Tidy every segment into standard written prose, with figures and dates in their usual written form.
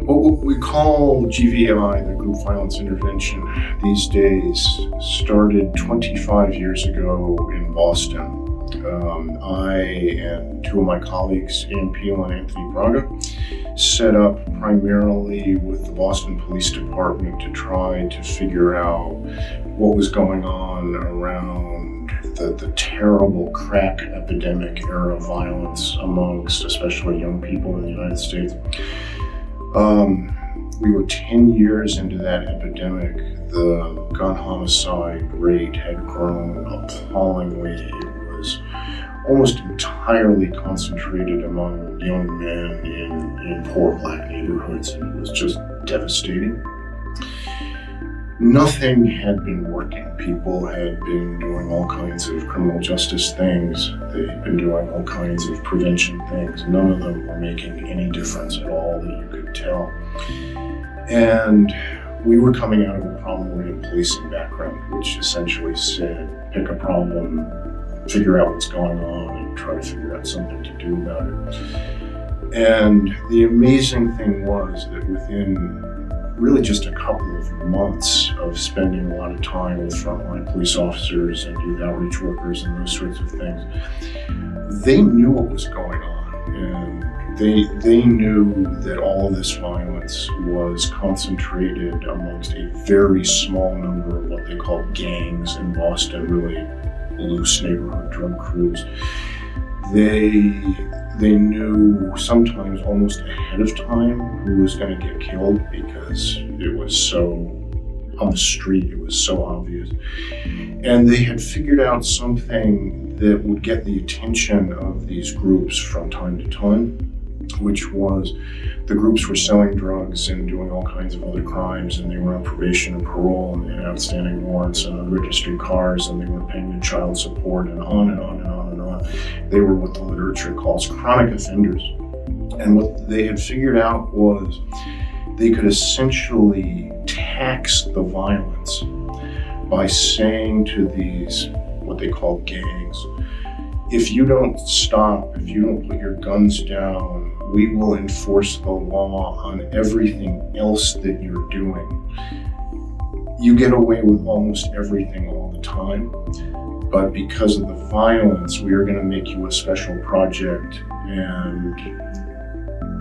What we call GVI, the Group Violence Intervention, these days started 25 years ago in Boston. I and two of my colleagues, Ann Peel and Anthony Braga, set up primarily with the Boston Police Department to try to figure out what was going on around the terrible crack epidemic era of violence amongst especially young people in the United States. We were 10 years into that epidemic. The gun homicide rate had grown appallingly. It was almost entirely concentrated among young men in poor black neighborhoods, and it was just devastating. Nothing had been working. People had been doing all kinds of criminal justice things. They'd been doing all kinds of prevention things. None of them were making any difference at all that you could tell. And we were coming out of a problem-oriented policing background, which essentially said, pick a problem, figure out what's going on, and try to figure out something to do about it. And the amazing thing was that within really just a couple of months of spending a lot of time with frontline police officers and youth outreach workers and those sorts of things, they knew what was going on, and they knew that all of this violence was concentrated amongst a very small number of what they called gangs in Boston, really loose neighborhood drug crews. They knew sometimes almost ahead of time who was going to get killed because it was so on the street, it was so obvious. And they had figured out something that would get the attention of these groups from time to time, which was the groups were selling drugs and doing all kinds of other crimes, and they were on probation and parole and outstanding warrants and unregistered cars, and they were paying the child support and on and on and on and on. They were what the literature calls chronic offenders. And what they had figured out was they could essentially tax the violence by saying to these, what they call gangs, if you don't stop, if you don't put your guns down, we will enforce the law on everything else that you're doing. You get away with almost everything all the time, but because of the violence, we are going to make you a special project, and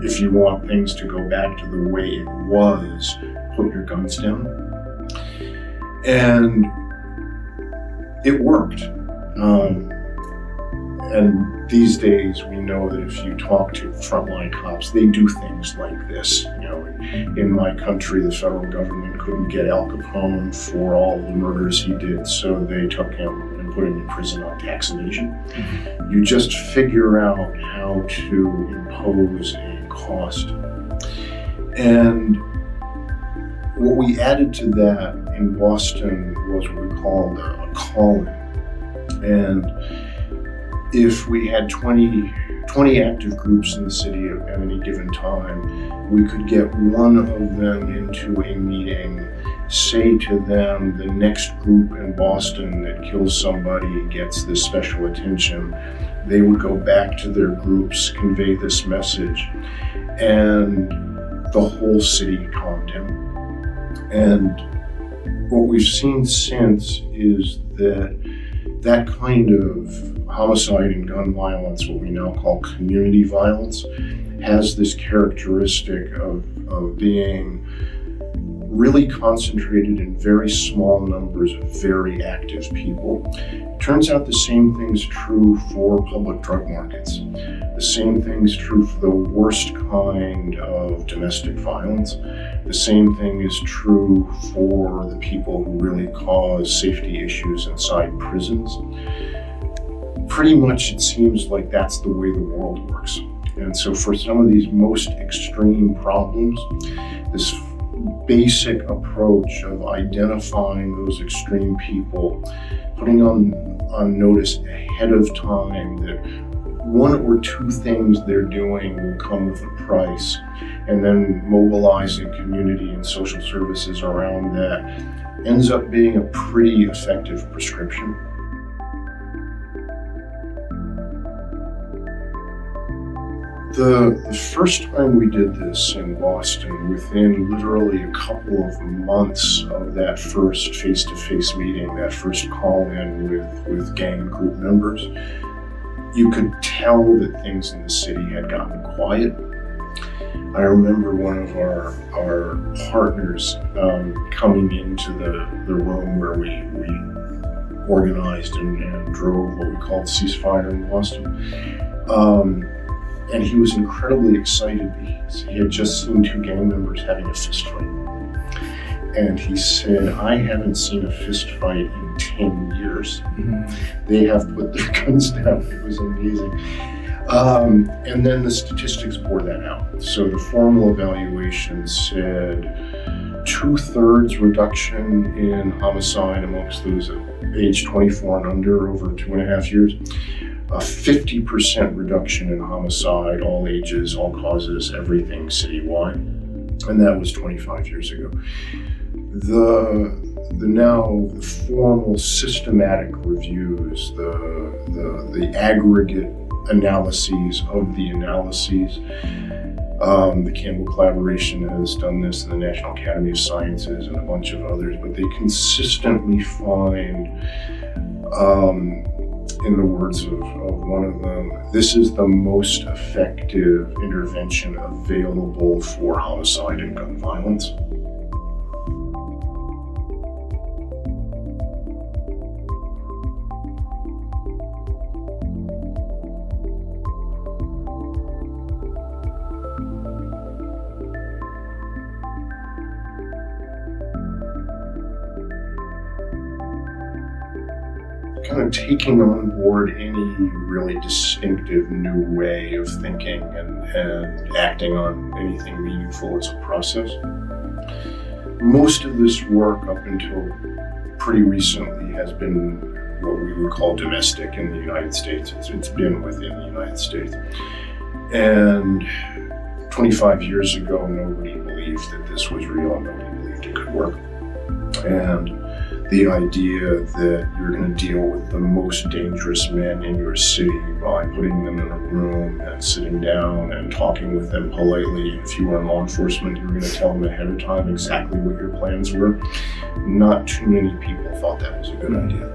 if you want things to go back to the way it was, put your guns down. And it worked. And these days, we know that if you talk to frontline cops, they do things like this. You know, in my country, the federal government couldn't get Al Capone for all the murders he did, so they took him and put him in prison on tax evasion. Mm-hmm. You just figure out how to impose a cost. And what we added to that in Boston was what we called a call-in. And if we had 20 active groups in the city at any given time, we could get one of them into a meeting, say to them, the next group in Boston that kills somebody gets this special attention. They would go back to their groups, convey this message, and the whole city calmed down. And what we've seen since is that kind of homicide and gun violence, what we now call community violence, has this characteristic of being really concentrated in very small numbers of very active people. Turns out the same thing's true for public drug markets. The same thing's true for the worst kind of domestic violence. The same thing is true for the people who really cause safety issues inside prisons. Pretty much it seems like that's the way the world works. And so for some of these most extreme problems, this basic approach of identifying those extreme people, putting on notice ahead of time that one or two things they're doing will come with a price, and then mobilizing community and social services around that ends up being a pretty effective prescription. The first time we did this in Boston, within literally a couple of months of that first face-to-face meeting, that first call-in with gang and group members, you could tell that things in the city had gotten quiet. I remember one of our partners coming into the room where we organized and drove what we called ceasefire in Boston. And he was incredibly excited because he had just seen two gang members having a fist fight. And he said, I haven't seen a fist fight in 10 years. Mm-hmm. They have put their guns down. It was amazing. And then the statistics bore that out. So the formal evaluation said 2/3 reduction in homicide amongst those age 24 and under over 2.5 years. A 50% reduction in homicide, all ages, all causes, everything citywide. And that was 25 years ago. The now formal systematic reviews, the aggregate analyses of the analyses. The Campbell Collaboration has done this, and the National Academy of Sciences and a bunch of others, but they consistently find, in the words of one of them, this is the most effective intervention available for homicide and gun violence. Kind of taking on board any really distinctive new way of thinking and acting on anything meaningful as a process. Most of this work up until pretty recently has been what we would call domestic in the United States. It's been within the United States. And 25 years ago, nobody believed that this was real and nobody believed it could work. And the idea that you're going to deal with the most dangerous men in your city by putting them in a room and sitting down and talking with them politely. If you were in law enforcement, you were going to tell them ahead of time exactly what your plans were. Not too many people thought that was a good idea.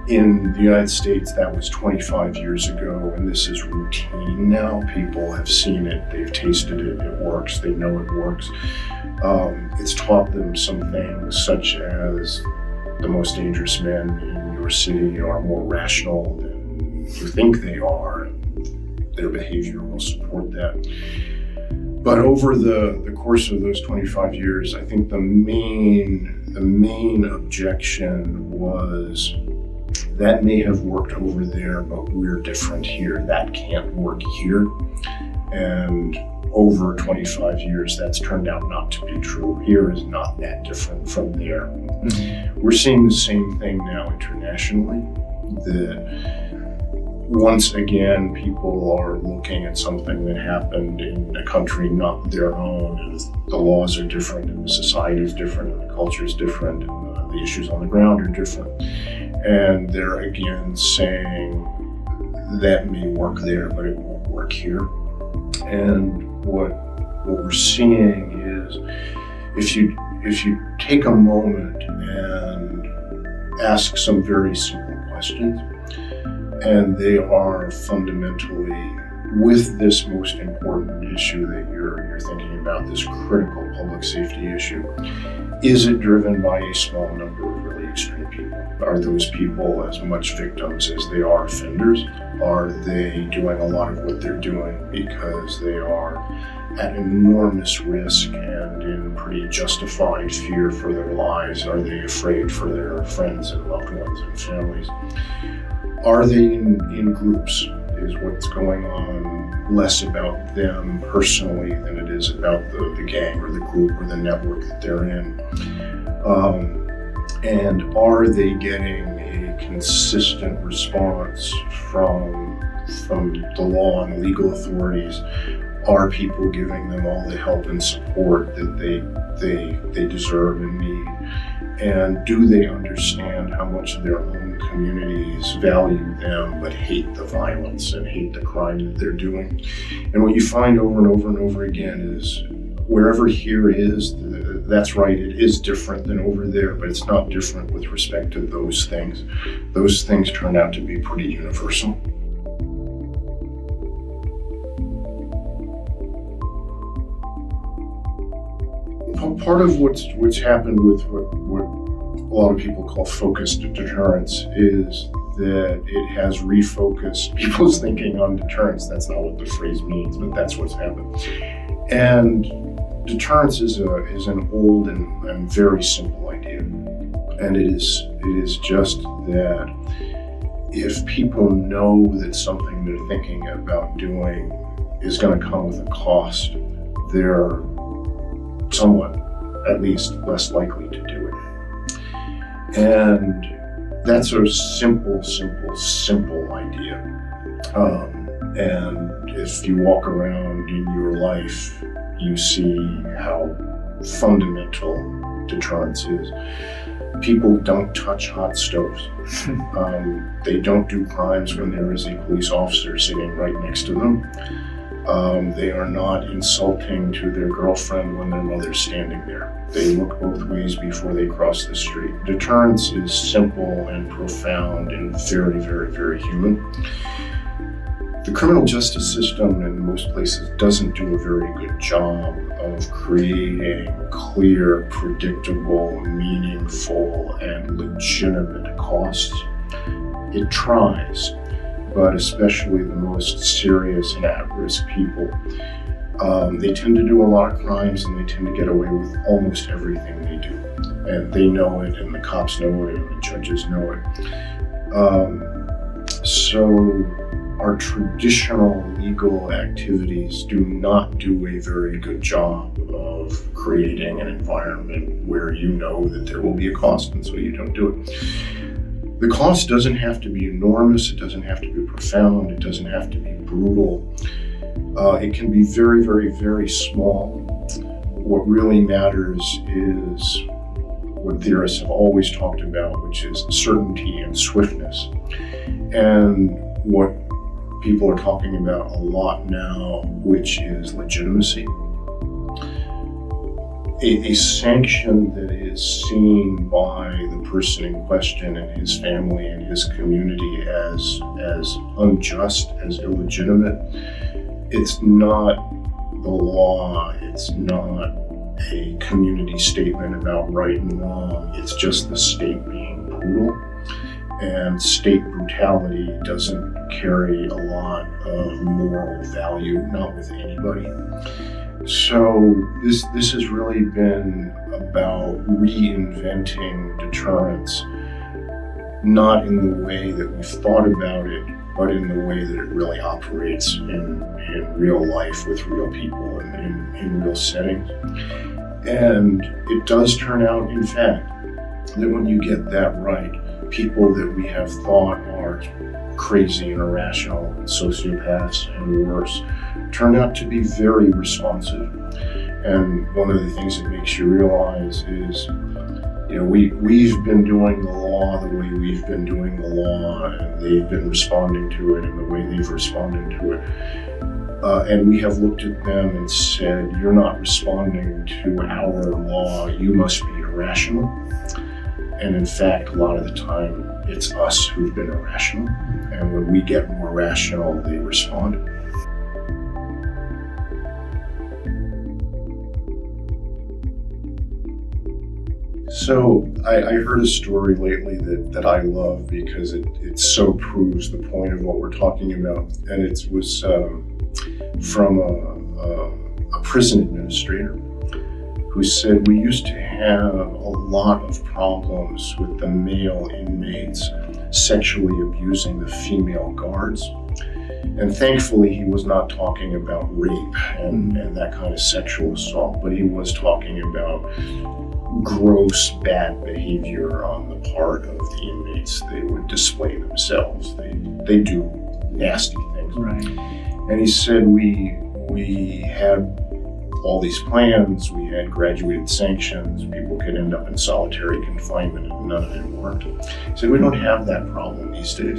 In the United States, that was 25 years ago, and this is routine now. People have seen it, they've tasted it, it works, they know it works. It's taught them some things such as the most dangerous men in your city are more rational than you think they are, and their behavior will support that. But over the course of those 25 years, I think the main objection was that may have worked over there, but we're different here. That can't work here. And over 25 years, that's turned out not to be true. Here is not that different from there. Mm-hmm. We're seeing the same thing now internationally, that once again, people are looking at something that happened in a country not their own, and the laws are different, and the society is different, and the culture is different, and the issues on the ground are different. And they're again saying that may work there, but it won't work here. And what we're seeing is if you take a moment and ask some very simple questions, and they are fundamentally, with this most important issue that you're thinking about, this critical public safety issue, is it driven by a small number of really extreme people? Are those people as much victims as they are offenders? Are they doing a lot of what they're doing because they are at enormous risk and in pretty justified fear for their lives? Are they afraid for their friends and loved ones and families? Are they in groups? Is what's going on less about them personally than it is about the gang or the group or the network that they're in? And are they getting a consistent response from the law and legal authorities? Are people giving them all the help and support that they deserve and need? And do they understand how much of their own certain communities value them but hate the violence and hate the crime that they're doing. And what you find over and over and over again is wherever here is, that's right, it is different than over there, but it's not different with respect to those things. Those things turn out to be pretty universal. Part of what's happened with what a lot of people call focused deterrence is that it has refocused people's thinking on deterrence. That's not what the phrase means, but that's what's happened. And deterrence is an old and very simple idea. And it is just that if people know that something they're thinking about doing is going to come with a cost, they're somewhat, at least, less likely to do it. And that's a simple idea. And if you walk around in your life, you see how fundamental deterrence is. People don't touch hot stoves. They don't do crimes when there is a police officer sitting right next to them. They are not insulting to their girlfriend when their mother's standing there. They look both ways before they cross the street. Deterrence is simple and profound and very, very, very human. The criminal justice system in most places doesn't do a very good job of creating clear, predictable, meaningful, and legitimate costs. It tries, but especially the most serious and at-risk people, they tend to do a lot of crimes and they tend to get away with almost everything they do. And they know it, and the cops know it, and the judges know it. So our traditional legal activities do not do a very good job of creating an environment where you know that there will be a cost, and so you don't do it. The cost doesn't have to be enormous, it doesn't have to be profound, it doesn't have to be brutal. It can be very, very, very small. What really matters is what theorists have always talked about, which is certainty and swiftness. And what people are talking about a lot now, which is legitimacy. A sanction that is seen by the person in question and his family and his community as unjust, as illegitimate, it's not the law, it's not a community statement about right and wrong, it's just the state being brutal. And state brutality doesn't carry a lot of moral value, not with anybody. So this has really been about reinventing deterrence, not in the way that we've thought about it, but in the way that it really operates in real life with real people and in real settings. And it does turn out, in fact, that when you get that right, people that we have thought are crazy and irrational, sociopaths and worse, turn out to be very responsive. And one of the things that makes you realize is, we've been doing the law the way we've been doing the law, and they've been responding to it in the way they've responded to it. And we have looked at them and said, you're not responding to our law, you must be irrational. And in fact, a lot of the time, it's us who've been irrational. And when we get more rational, they respond. So I heard a story lately that I love because it so proves the point of what we're talking about. And it was from a prison administrator who said, we used to have a lot of problems with the male inmates sexually abusing the female guards. And thankfully, he was not talking about rape and that kind of sexual assault, but he was talking about gross bad behavior on the part of the inmates. They would display themselves. They do nasty things. Right. And he said we had all these plans, we had graduated sanctions, people could end up in solitary confinement, and none of it worked. He said, we don't have that problem these days.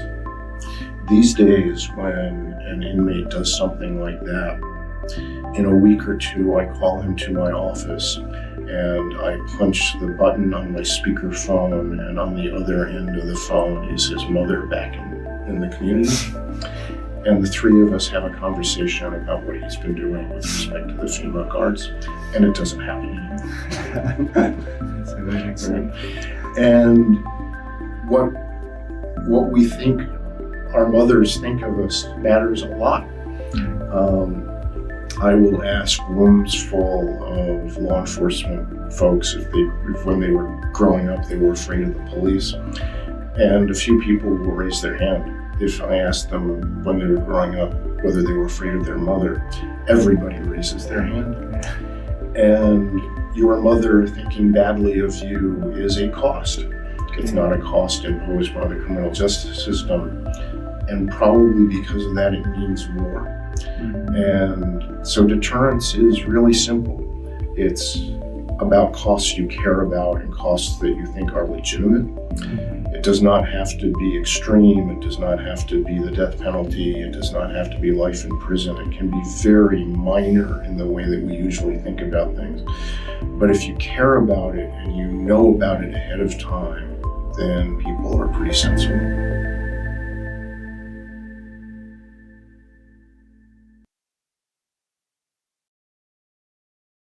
These days, when an inmate does something like that, in a week or two, I call him to my office and I punch the button on my speaker phone, and on the other end of the phone is his mother back in the community. And the three of us have a conversation about what he's been doing with respect to the FEMA guards, and it doesn't happen anymore. And what we think our mothers think of us matters a lot. I will ask rooms full of law enforcement folks if when they were growing up they were afraid of the police, and a few people will raise their hand. If I ask them when they were growing up whether they were afraid of their mother, everybody raises their hand. And your mother thinking badly of you is a cost. It's not a cost imposed by the criminal justice system, and probably because of that it means more. And so deterrence is really simple. It's about costs you care about and costs that you think are legitimate. It does not have to be extreme. It does not have to be the death penalty. It does not have to be life in prison. It can be very minor in the way that we usually think about things. But if you care about it and you know about it ahead of time, then people are pretty sensible.